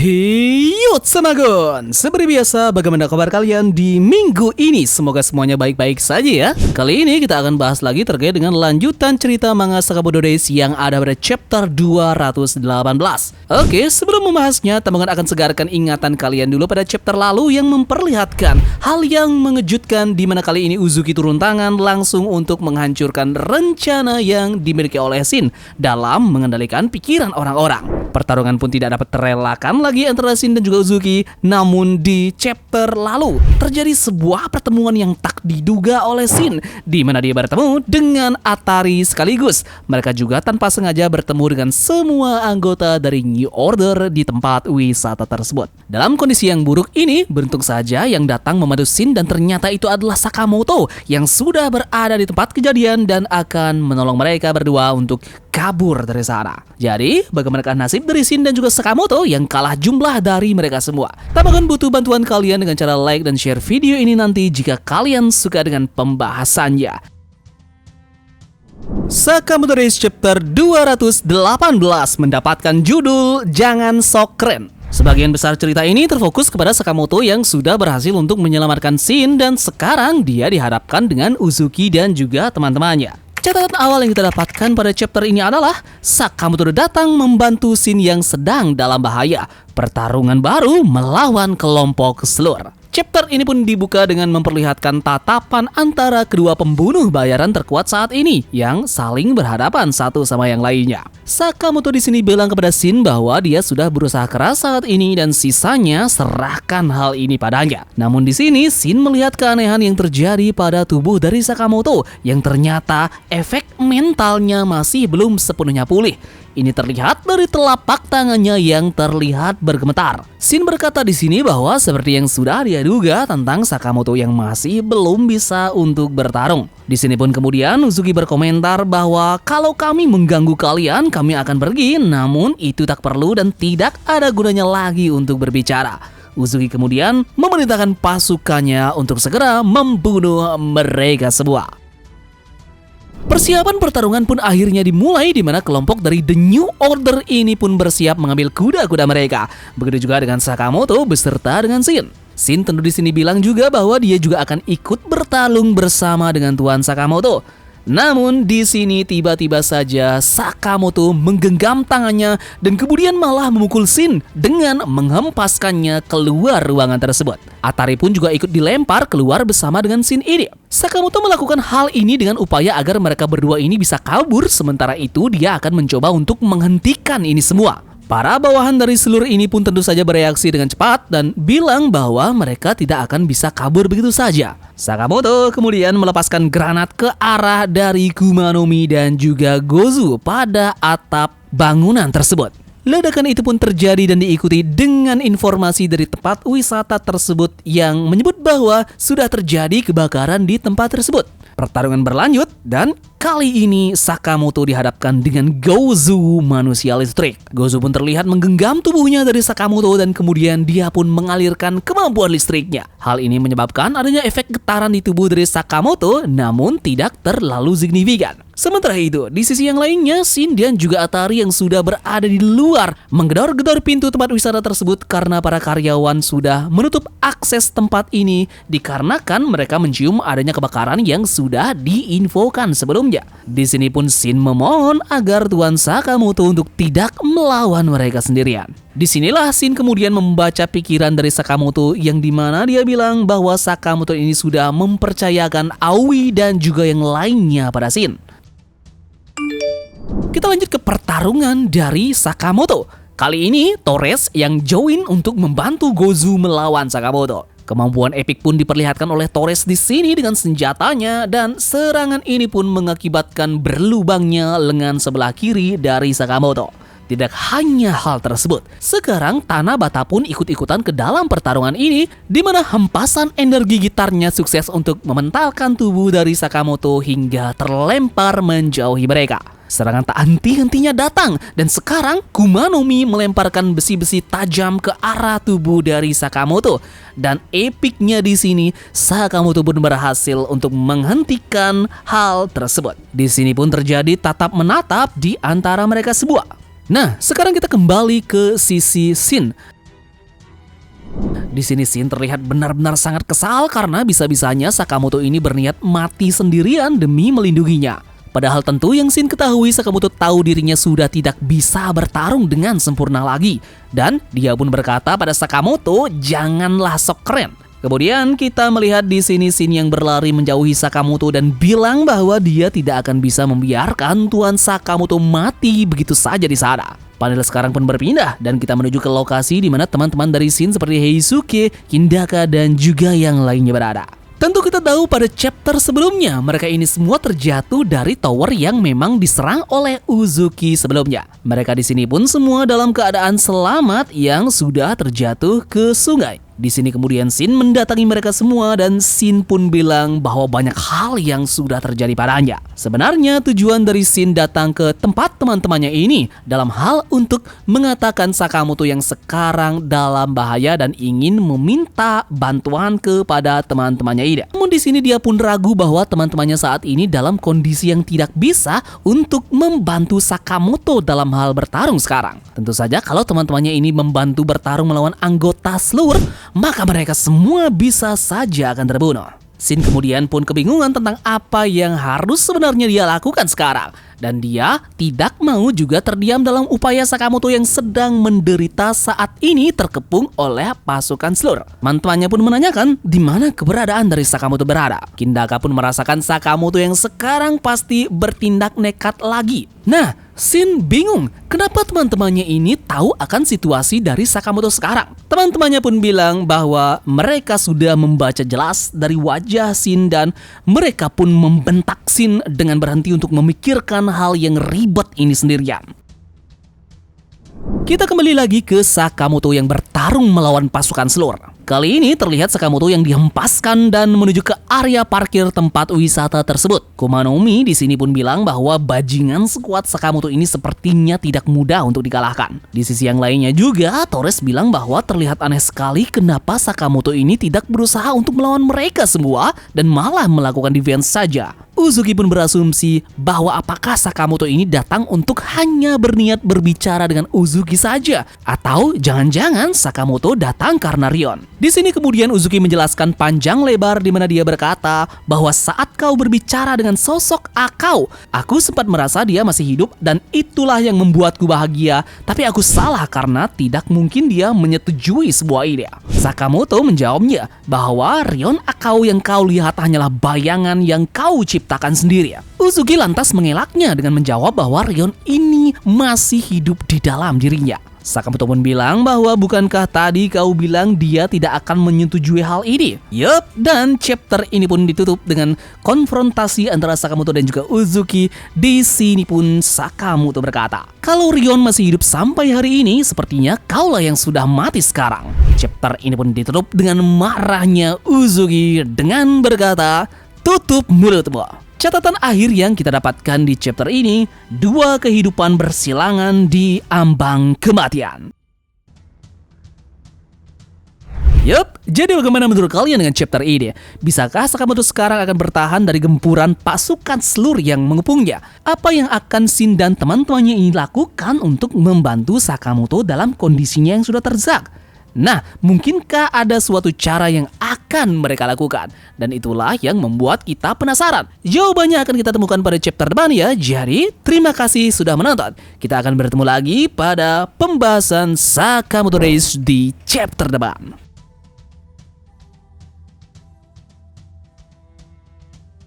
Hiyut Semagon. Seperti biasa, bagaimana kabar kalian di minggu ini? Semoga semuanya baik-baik saja ya. Kali ini kita akan bahas lagi terkait dengan lanjutan cerita manga Sakamoto Days yang ada pada chapter 218. Oke, sebelum membahasnya, teman-teman akan segarkan ingatan kalian dulu pada chapter lalu yang memperlihatkan hal yang mengejutkan, di mana kali ini Uzuki turun tangan langsung untuk menghancurkan rencana yang dimiliki oleh Shin dalam mengendalikan pikiran orang-orang. Pertarungan pun tidak dapat terelakkan lagi antara Shin dan juga Uzuki. Namun di chapter lalu terjadi sebuah pertemuan yang tak diduga oleh Shin, di mana dia bertemu dengan Atari sekaligus. Mereka juga tanpa sengaja bertemu dengan semua anggota dari New Order di tempat wisata tersebut. Dalam kondisi yang buruk ini, beruntung saja yang datang membantu Shin dan ternyata itu adalah Sakamoto yang sudah berada di tempat kejadian dan akan menolong mereka berdua untuk kabur dari sana. Jadi, bagaimanakah nasib dari Shin dan juga Sakamoto yang kalah jumlah dari mereka semua? Tambahkan butuh bantuan kalian dengan cara like dan share video ini nanti jika kalian suka dengan pembahasannya. Sakamoto Days Chapter 218 mendapatkan judul Jangan Sok Keren. Sebagian besar cerita ini terfokus kepada Sakamoto yang sudah berhasil untuk menyelamatkan Shin dan sekarang dia dihadapkan dengan Uzuki dan juga teman-temannya. Catatan awal yang kita dapatkan pada chapter ini adalah Sakamoto datang membantu Shin yang sedang dalam bahaya. Pertarungan baru melawan kelompok Slur. Chapter ini pun dibuka dengan memperlihatkan tatapan antara kedua pembunuh bayaran terkuat saat ini yang saling berhadapan satu sama yang lainnya. Sakamoto di sini bilang kepada Shin bahwa dia sudah berusaha keras saat ini dan sisanya serahkan hal ini padanya. Namun di sini Shin melihat keanehan yang terjadi pada tubuh dari Sakamoto yang ternyata efek mentalnya masih belum sepenuhnya pulih. Ini terlihat dari telapak tangannya yang terlihat bergemetar. Shin berkata di sini bahwa seperti yang sudah dia duga tentang Sakamoto yang masih belum bisa untuk bertarung. Di sini pun kemudian Uzuki berkomentar bahwa kalau kami mengganggu kalian, kami akan pergi. Namun itu tak perlu dan tidak ada gunanya lagi untuk berbicara. Uzuki kemudian memerintahkan pasukannya untuk segera membunuh mereka semua. Persiapan pertarungan pun akhirnya dimulai di mana kelompok dari The New Order ini pun bersiap mengambil kuda-kuda mereka. Begitu juga dengan Sakamoto beserta dengan Shin. Shin tentu di sini bilang juga bahwa dia juga akan ikut bertarung bersama dengan Tuan Sakamoto. Namun di sini tiba-tiba saja Sakamoto menggenggam tangannya dan kemudian malah memukul Shin dengan menghempaskannya keluar ruangan tersebut. Atari pun juga ikut dilempar keluar bersama dengan Shin ini. Sakamoto melakukan hal ini dengan upaya agar mereka berdua ini bisa kabur, sementara itu dia akan mencoba untuk menghentikan ini semua. Para bawahan dari seluruh ini pun tentu saja bereaksi dengan cepat dan bilang bahwa mereka tidak akan bisa kabur begitu saja. Sakamoto kemudian melepaskan granat ke arah dari Kumanomi dan juga Gozu pada atap bangunan tersebut. Ledakan itu pun terjadi dan diikuti dengan informasi dari tempat wisata tersebut yang menyebut bahwa sudah terjadi kebakaran di tempat tersebut. Pertarungan berlanjut dan kali ini Sakamoto dihadapkan dengan Gozu manusia listrik. Gozu pun terlihat menggenggam tubuhnya dari Sakamoto dan kemudian dia pun mengalirkan kemampuan listriknya. Hal ini menyebabkan adanya efek getaran di tubuh dari Sakamoto namun tidak terlalu signifikan. Sementara itu, di sisi yang lainnya, Shin dan juga Atari yang sudah berada di luar menggedor-gedor pintu tempat wisata tersebut karena para karyawan sudah menutup akses tempat ini dikarenakan mereka mencium adanya kebakaran yang sudah diinfokan sebelumnya. Di sini pun Shin memohon agar Tuan Sakamoto untuk tidak melawan mereka sendirian. Disinilah Shin kemudian membaca pikiran dari Sakamoto yang dimana dia bilang bahwa Sakamoto ini sudah mempercayakan Aoi dan juga yang lainnya pada Shin. Kita lanjut ke pertarungan dari Sakamoto. Kali ini Torres yang join untuk membantu Gozu melawan Sakamoto. Kemampuan epik pun diperlihatkan oleh Torres di sini dengan senjatanya dan serangan ini pun mengakibatkan berlubangnya lengan sebelah kiri dari Sakamoto. Tidak hanya hal tersebut, sekarang Tanah Bata pun ikut-ikutan ke dalam pertarungan ini, di mana hempasan energi gitarnya sukses untuk mementalkan tubuh dari Sakamoto hingga terlempar menjauhi mereka. Serangan tak henti-hentinya datang dan sekarang Kumanomi melemparkan besi-besi tajam ke arah tubuh dari Sakamoto. Dan epiknya di sini Sakamoto pun berhasil untuk menghentikan hal tersebut. Di sini pun terjadi tatap menatap di antara mereka semua. Nah, sekarang kita kembali ke sisi Shin. Di sini Shin terlihat benar-benar sangat kesal karena bisa-bisanya Sakamoto ini berniat mati sendirian demi melindunginya. Padahal tentu yang Shin ketahui, Sakamoto tahu dirinya sudah tidak bisa bertarung dengan sempurna lagi. Dan dia pun berkata pada Sakamoto, janganlah sok keren. Kemudian kita melihat di sini Shin yang berlari menjauhi Sakamoto dan bilang bahwa dia tidak akan bisa membiarkan Tuan Sakamoto mati begitu saja di sana. Panel sekarang pun berpindah dan kita menuju ke lokasi di mana teman-teman dari Shin seperti Heisuke, Hindaka, dan juga yang lainnya berada. Tentu kita tahu pada chapter sebelumnya mereka ini semua terjatuh dari tower yang memang diserang oleh Uzuki sebelumnya. Mereka di sini pun semua dalam keadaan selamat yang sudah terjatuh ke sungai. Di sini kemudian Shin mendatangi mereka semua dan Shin pun bilang bahwa banyak hal yang sudah terjadi padanya. Sebenarnya tujuan dari Shin datang ke tempat teman-temannya ini dalam hal untuk mengatakan Sakamoto yang sekarang dalam bahaya dan ingin meminta bantuan kepada teman-temannya ini. Namun di sini dia pun ragu bahwa teman-temannya saat ini dalam kondisi yang tidak bisa untuk membantu Sakamoto dalam hal bertarung sekarang. Tentu saja kalau teman-temannya ini membantu bertarung melawan anggota Slur, maka mereka semua bisa saja akan terbunuh. Shin kemudian pun kebingungan tentang apa yang harus sebenarnya dia lakukan sekarang. Dan dia tidak mau juga terdiam dalam upaya Sakamoto yang sedang menderita saat ini terkepung oleh pasukan Slur. Mantuannya pun menanyakan di mana keberadaan dari Sakamoto berada. Hindaka pun merasakan Sakamoto yang sekarang pasti bertindak nekat lagi. Nah, Shin bingung kenapa teman-temannya ini tahu akan situasi dari Sakamoto sekarang. Teman-temannya pun bilang bahwa mereka sudah membaca jelas dari wajah Shin dan mereka pun membentak Shin dengan berhenti untuk memikirkan hal yang ribet ini sendirian. Kita kembali lagi ke Sakamoto yang bertarung melawan pasukan Slur. Kali ini terlihat Sakamoto yang dihempaskan dan menuju ke area parkir tempat wisata tersebut. Kumanomi di sini pun bilang bahwa bajingan sekuat Sakamoto ini sepertinya tidak mudah untuk dikalahkan. Di sisi yang lainnya juga, Torres bilang bahwa terlihat aneh sekali kenapa Sakamoto ini tidak berusaha untuk melawan mereka semua dan malah melakukan defense saja. Uzuki pun berasumsi bahwa apakah Sakamoto ini datang untuk hanya berniat berbicara dengan Uzuki saja, atau jangan-jangan Sakamoto datang karena Rion. Di sini kemudian Uzuki menjelaskan panjang lebar di mana dia berkata bahwa saat kau berbicara dengan sosok Akao, aku sempat merasa dia masih hidup dan itulah yang membuatku bahagia, tapi aku salah karena tidak mungkin dia menyetujui sebuah ide. Sakamoto menjawabnya bahwa Rion Akao yang kau lihat hanyalah bayangan yang kau ciptakan sendiri. Uzuki lantas mengelaknya dengan menjawab bahwa Rion ini masih hidup di dalam dirinya. Sakamoto pun bilang bahwa bukankah tadi kau bilang dia tidak akan menyetujui hal ini? Yup, dan chapter ini pun ditutup dengan konfrontasi antara Sakamoto dan juga Uzuki. Di sini pun Sakamoto berkata, kalau Rion masih hidup sampai hari ini, sepertinya kaulah yang sudah mati sekarang. Chapter ini pun ditutup dengan marahnya Uzuki dengan berkata, tutup mulutmu. Catatan akhir yang kita dapatkan di chapter ini, dua kehidupan bersilangan di ambang kematian. Yup, jadi bagaimana menurut kalian dengan chapter ini? Bisakah Sakamoto sekarang akan bertahan dari gempuran pasukan Slur yang mengepungnya? Apa yang akan Shin dan teman-temannya ini lakukan untuk membantu Sakamoto dalam kondisinya yang sudah terzak? Nah, mungkinkah ada suatu cara yang akan mereka lakukan? Dan itulah yang membuat kita penasaran. Jawabannya akan kita temukan pada chapter depan ya. Jadi, terima kasih sudah menonton. Kita akan bertemu lagi pada pembahasan Sakamoto Days di chapter depan.